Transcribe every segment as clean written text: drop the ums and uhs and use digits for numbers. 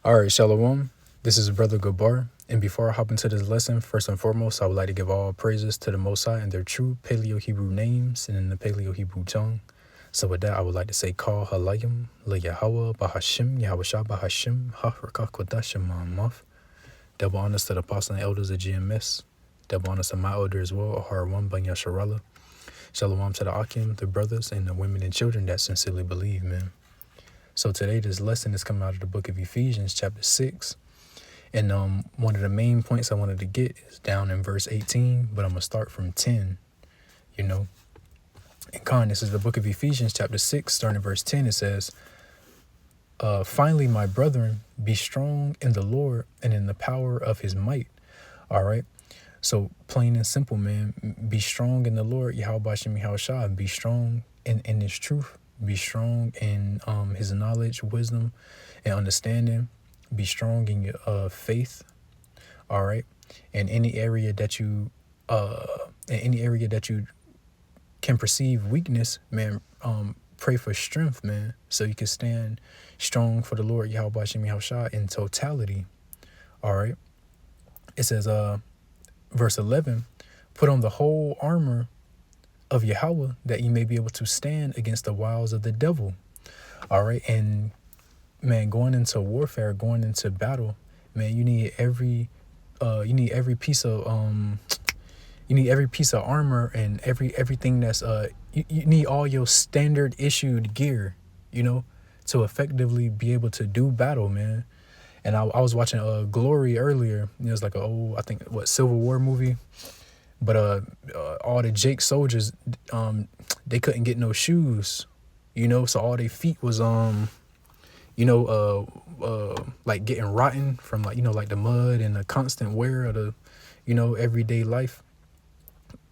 All right, Shalom. This is Brother Gabar. And before I hop into this lesson, first and foremost, I would like to give all praises to the Most High and their true Paleo-Hebrew names and in the Paleo-Hebrew tongue. So with that, I would like to say, Call Halayim, Le Yahweh, Bahashim, Yahweh Bahashim, HaRakah Kodashim Ma'amaf. Double honors to the apostles and elders of GMS. Double honors to my elder as well, Ahar1 Banya Sharala. Shalom to the Akim, the brothers, and the women and children that sincerely believe, man. So today, this lesson is coming out of the book of Ephesians, chapter 6. And one of the main points I wanted to get is down in verse 18, but I'm going to start from 10, And this is the book of Ephesians, chapter 6, starting in verse 10. It says, finally, my brethren, be strong in the Lord and in the power of his might. All right. So plain and simple, man, be strong in the Lord, Yahweh Shem Yahweh. Be strong in his truth. Be strong in his knowledge, wisdom, and understanding. Be strong in your faith. All right. In any area that you can perceive weakness, man, pray for strength, man, so you can stand strong for the Lord, Yahweh Shem Yahweh, in totality. All right. It says, verse 11, put on the whole armor of Yahweh that you may be able to stand against the wiles of the devil. All right. And man, going into warfare, going into battle, man, you need every piece of armor and everything that's you need all your standard issued gear, to effectively be able to do battle, man. And I was watching Glory earlier. It was like a old, I think, Civil War movie. But all the Jake soldiers, they couldn't get no shoes, so all their feet was like getting rotten from like the mud and the constant wear of the, everyday life.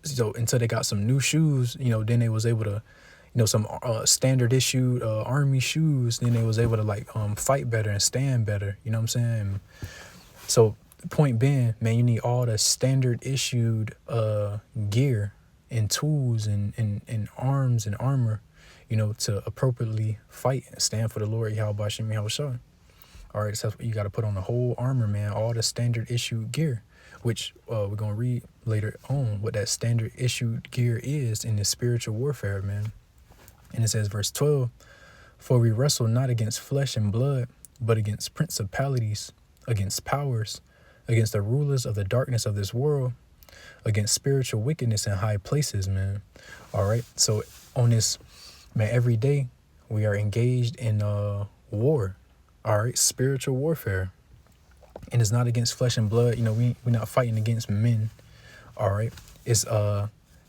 So until they got some new shoes, then they was able to, some standard issued army shoes, then they was able to fight better and stand better. You know what I'm saying? So point being, man, you need all the standard issued gear and tools and arms and armor, to appropriately fight and stand for the Lord, Yahweh Shem Yahweh. All right, so you got to put on the whole armor, man, all the standard issued gear, which we're going to read later on what that standard issued gear is in the spiritual warfare, man. And it says, verse 12, for we wrestle not against flesh and blood, but against principalities, against powers, against the rulers of the darkness of this world, against spiritual wickedness in high places, man. All right. So on this, man, every day we are engaged in war. All right. Spiritual warfare. And it's not against flesh and blood. We're not fighting against men. All right. It's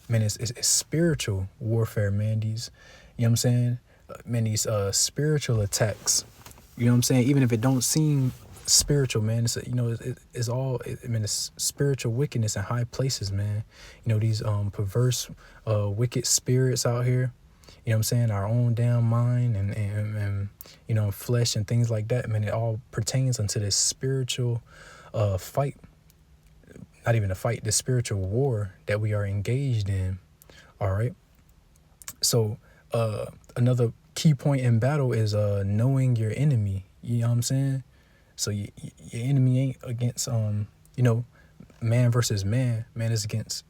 it's spiritual warfare, man. These, you know what I'm saying? Man, these spiritual attacks. You know what I'm saying? Even if it don't seem spiritual, man, it's it's spiritual wickedness in high places, man. These perverse wicked spirits out here, you know what I'm saying, our own damn mind and flesh and things like that, man. It all pertains unto this spiritual fight, not even a fight, the spiritual war that we are engaged in. All right. So another key point in battle is knowing your enemy. You know what I'm saying? So your enemy ain't against, man versus man. Man is against,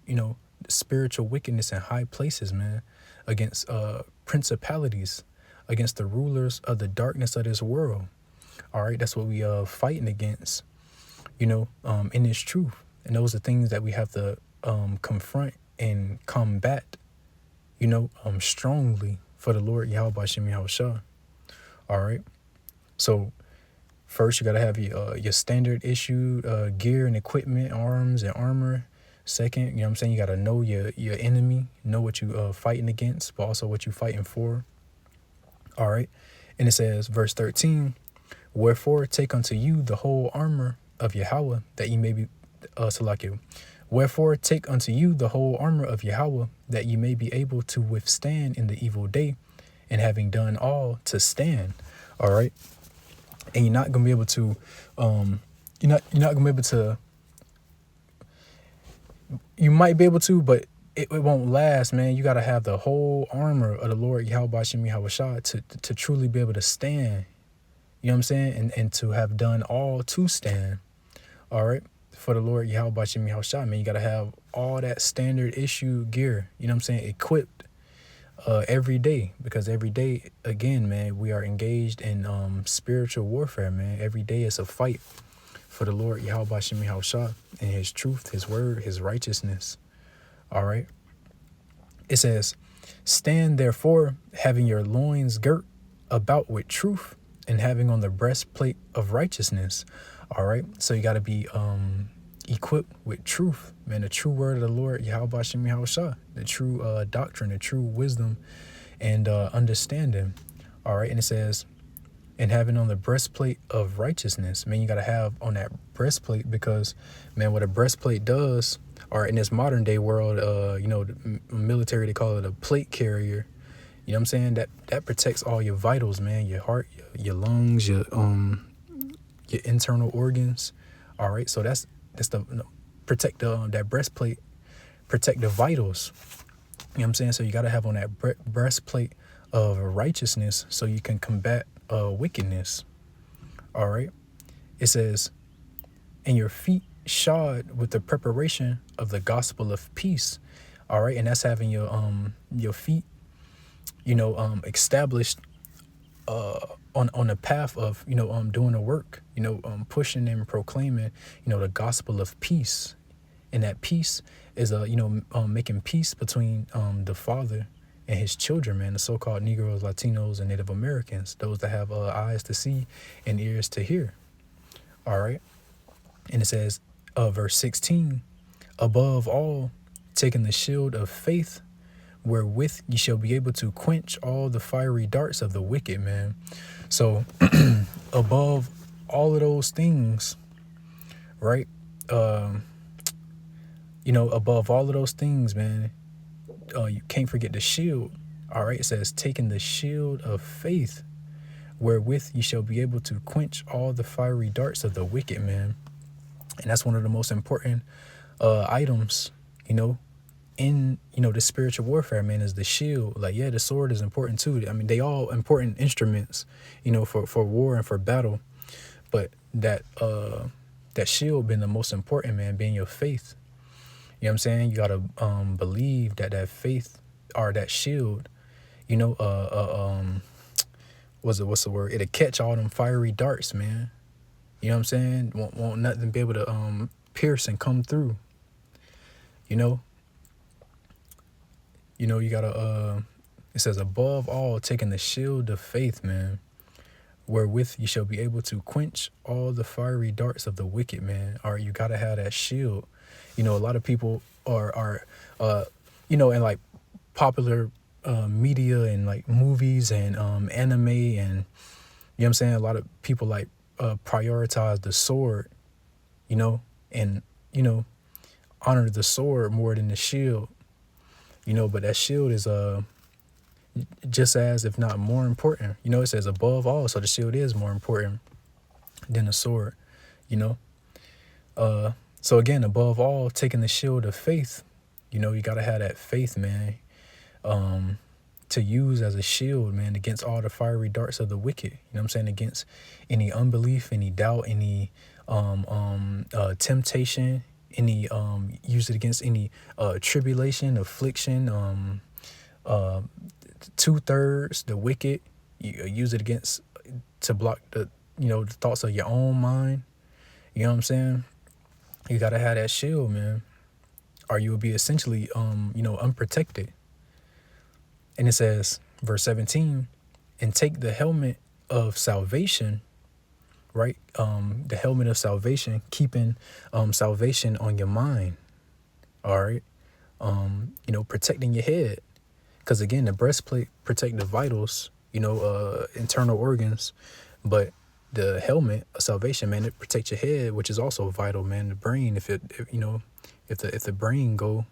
spiritual wickedness in high places, man. Against principalities, against the rulers of the darkness of this world. All right, that's what we fighting against, in this truth. And those are things that we have to confront and combat, strongly for the Lord Yahweh Shem Yahweh. All right, so first, you got to have your standard issued gear and equipment, arms and armor. Second, you got to know your enemy, know what you fighting against, but also what you fighting for. All right. And it says, verse 13, wherefore take unto you the whole armor of Yahweh that you may be, wherefore take unto you the whole armor of Yahweh that you may be able to withstand in the evil day, and having done all to stand. All right. And you're not gonna be able to, you might be able to, but it won't last, man. You gotta have the whole armor of the Lord Yahweh Shem Yahweh to truly be able to stand. You know what I'm saying? And to have done all to stand. All right. For the Lord Yahweh Bashim Yahushua, man, you got to have all that standard issue gear, you know what I'm saying, equipped every day. Because every day, again, man, we are engaged in spiritual warfare, man. Every day is a fight for the Lord Yahweh Bashim Yahushua and his truth, his word, his righteousness. All right. It says, stand therefore, having your loins girt about with truth and having on the breastplate of righteousness. All right. So you got to be equipped with truth, man, the true word of the Lord, Yahweh Bashim Yahushua, the true doctrine, the true wisdom and understanding. All right. And it says, and having on the breastplate of righteousness. Man, you got to have on that breastplate because, man, what a breastplate does, or in this modern day world, the military, they call it a plate carrier. You know what I'm saying? That protects all your vitals, man, your heart, your lungs, your internal organs. All right. So that's the protect that breastplate, protect the vitals. You know what I'm saying? So you got to have on that breastplate of righteousness so you can combat wickedness. All right. It says, and your feet shod with the preparation of the gospel of peace. All right. And that's having your feet, established on the path of, doing the work, pushing and proclaiming, the gospel of peace. And that peace is, making peace between the Father and his children, man, the so-called Negroes, Latinos, and Native Americans, those that have eyes to see and ears to hear. All right. And it says, verse 16, above all, taking the shield of faith, wherewith ye shall be able to quench all the fiery darts of the wicked, man. So above all of those things, right? Above all of those things, man, you can't forget the shield. All right. It says, taking the shield of faith, wherewith you shall be able to quench all the fiery darts of the wicked, man. And that's one of the most important items, in, the spiritual warfare, man, is the shield. Like, yeah, the sword is important too. I mean, they all important instruments, for war and for battle. But that shield being the most important, man, being your faith. You know what I'm saying? You got to believe that faith or that shield, what's the word? It'll catch all them fiery darts, man. You know what I'm saying? Won't nothing be able to pierce and come through. You gotta it says, above all, taking the shield of faith, man, wherewith you shall be able to quench all the fiery darts of the wicked, man. Or you gotta have that shield. A lot of people are in like popular media and like movies and anime, and you know what I'm saying, a lot of people like prioritize the sword, and honor the sword more than the shield, but that shield is just as, if not more important. It says above all, so the shield is more important than the sword. So again, above all, taking the shield of faith, you got to have that faith, man, to use as a shield, man, against all the fiery darts of the wicked. You know what I'm saying? Against any unbelief, any doubt, any temptation, any use it against any tribulation, affliction, 2/3 the wicked. You use it against to block the thoughts of your own mind. You know what I'm saying? You gotta have that shield, man, or you will be essentially unprotected. And it says, verse 17, and take the helmet of salvation, right? The helmet of salvation, keeping salvation on your mind. All right. Protecting your head. Because again, the breastplate protect the vitals, internal organs, but the helmet of salvation, man, it protects your head, which is also vital, man. The brain, if the brain go,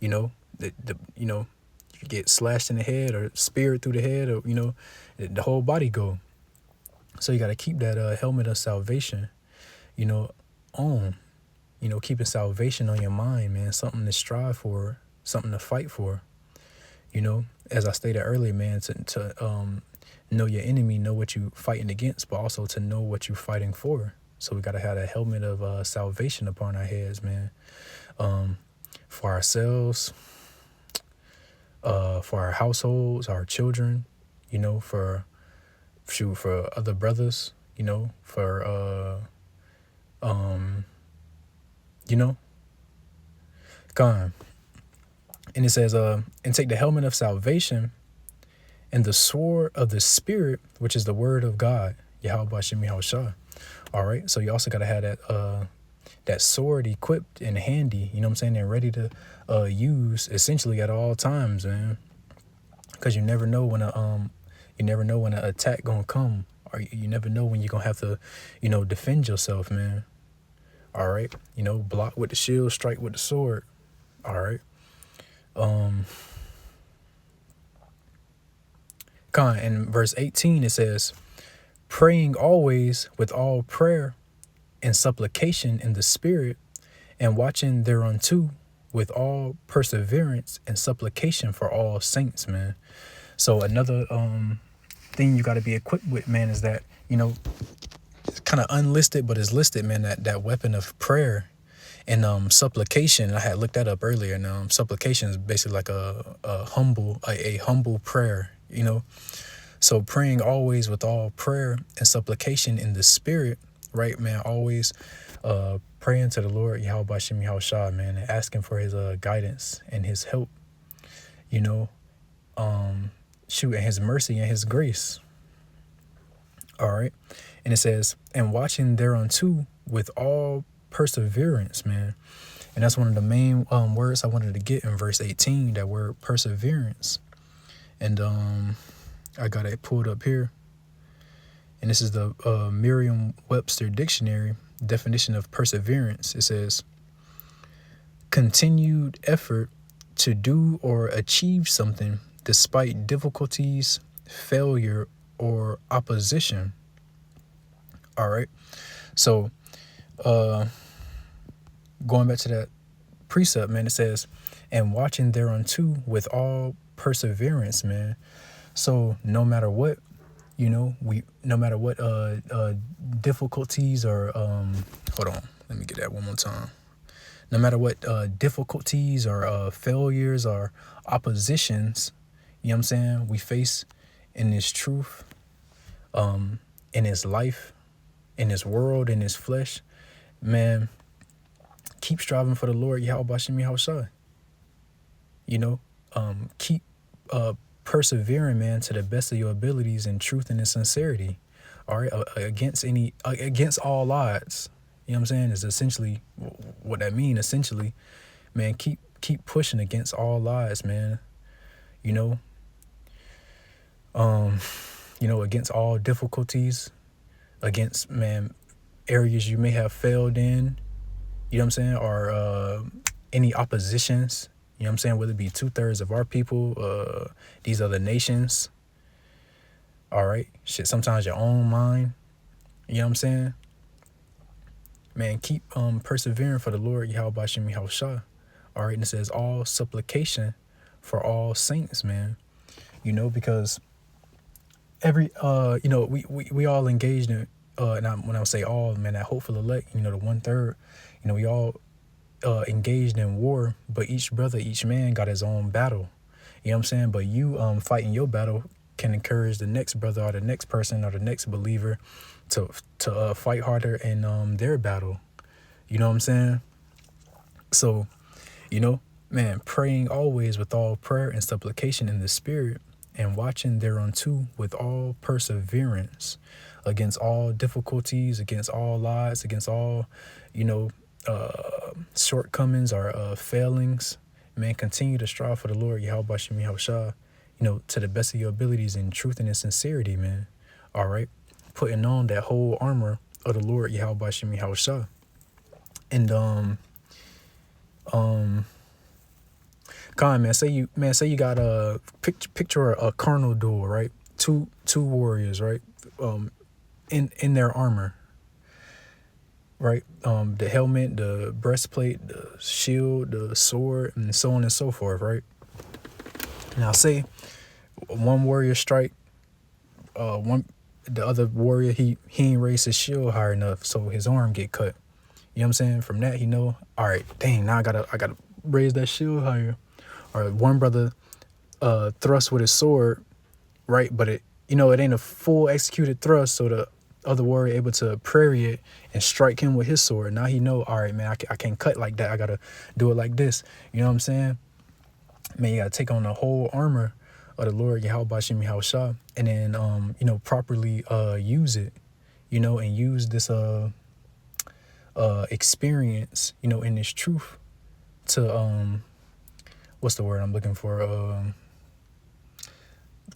you get slashed in the head or speared through the head, or the whole body go. So you got to keep that helmet of salvation, on, keeping salvation on your mind, man. Something to strive for, something to fight for. As I stated earlier, man, to know your enemy, know what you fighting against, but also to know what you fighting for. So we got to have a helmet of salvation upon our heads, man. For ourselves, for our households, our children, for other brothers, for you know, God. And it says, and take the helmet of salvation and the sword of the Spirit, which is the word of God, Yahweh Shem Yahushua. All right. So you also got to have that sword equipped and handy, you know what I'm saying, and ready to use essentially at all times, man. Because you never know when an attack gonna come, or you never know when you're gonna have to, defend yourself, man. All right. Block with the shield, strike with the sword. All right. In verse 18 it says, praying always with all prayer and supplication in the Spirit, and watching thereunto with all perseverance and supplication for all saints, man. So another thing you got to be equipped with, man, is that, it's kind of unlisted, but it's listed, man, that weapon of prayer and supplication. I had looked that up earlier. Now, supplication is basically like a humble prayer, So praying always with all prayer and supplication in the Spirit, right, man? Always praying to the Lord, Yahweh Shem Yahushua, man, and asking for his guidance and his help, and his mercy and his grace. All right. And it says, and watching thereunto with all perseverance, man. And that's one of the main words I wanted to get in verse 18, that word perseverance. And I got it pulled up here. And this is the Merriam-Webster Dictionary definition of perseverance. It says, continued effort to do or achieve something despite difficulties, failure, or opposition. All right. So going back to that precept, man, it says, and watching thereunto with all perseverance, man. So no matter what, no matter what difficulties or hold on, let me get that one more time. No matter what difficulties or failures or oppositions, you know what I'm saying, we face in this truth, in this life, in this world, in this flesh, man, keep striving for the Lord, Yahweh Shem Yahushua. Keep persevering, man, to the best of your abilities in truth and in sincerity. All right, against all odds. You know what I'm saying? Is essentially what that means. Essentially, man, keep pushing against all odds, man. Against all difficulties, against, man, areas you may have failed in, you know what I'm saying, or any oppositions, you know what I'm saying, whether it be 2/3 of our people, these other nations, all right, sometimes your own mind, you know what I'm saying, man, keep persevering for the Lord, Yahweh Shem Yahushua, all right, and it says all supplication for all saints, man, because every, we all engaged in, and when I say all, man, that hopeful elect, the 1/3, we all engaged in war, but each brother, each man got his own battle. You know what I'm saying? But you fighting your battle can encourage the next brother or the next person or the next believer to fight harder in their battle. You know what I'm saying? So, man, praying always with all prayer and supplication in the Spirit, and watching thereunto with all perseverance against all difficulties, against all odds, against all, shortcomings or failings. Man, continue to strive for the Lord, Yahweh Shem Yahushua, to the best of your abilities in truth and in sincerity, man. All right. Putting on that whole armor of the Lord, Yahweh Shem Yahushua. And man, say you got a picture a carnal duel, right? Two warriors, right? In their armor, right? The helmet, the breastplate, the shield, the sword, and so on and so forth, right? Now, say one warrior strike one the other warrior, he ain't raised his shield high enough, so his arm get cut. You know what I'm saying? From that, he know, all right, dang, now I gotta raise that shield higher. Or one brother thrust with his sword, right? But it ain't a full executed thrust, so the other warrior able to parry it and strike him with his sword. Now he know, all right, man, I can't cut like that. I gotta do it like this. You know what I'm saying? Man, you gotta take on the whole armor of the Lord Yahweh Bashim Yahushua, and then properly use it, and use this experience, in this truth to what's the word I'm looking for?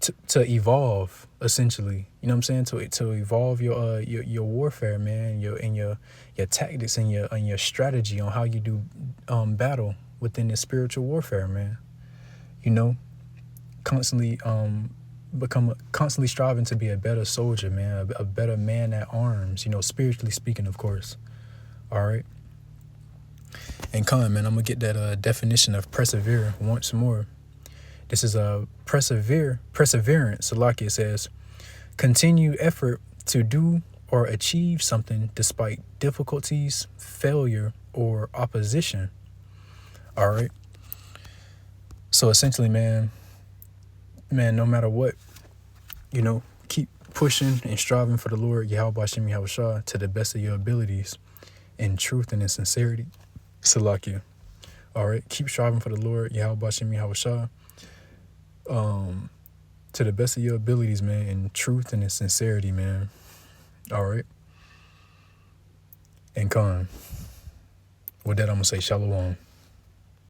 To evolve, essentially. You know what I'm saying? To evolve your warfare, man, your tactics and your strategy on how you do battle within this spiritual warfare, man. Constantly constantly striving to be a better soldier, man, a better man at arms, spiritually speaking, of course. All right. And man, I'm gonna get that definition of persevere once more. This is a perseverance. Salaki says, continue effort to do or achieve something despite difficulties, failure, or opposition. All right. So essentially, man, no matter what, keep pushing and striving for the Lord Yahweh Bashim Yahushua to the best of your abilities in truth and in sincerity. Salakia. All right. Keep striving for the Lord Yahweh Bashim Yahushua to the best of your abilities, man, in truth and in sincerity, man. All right. And with that, I'm gonna say shalom.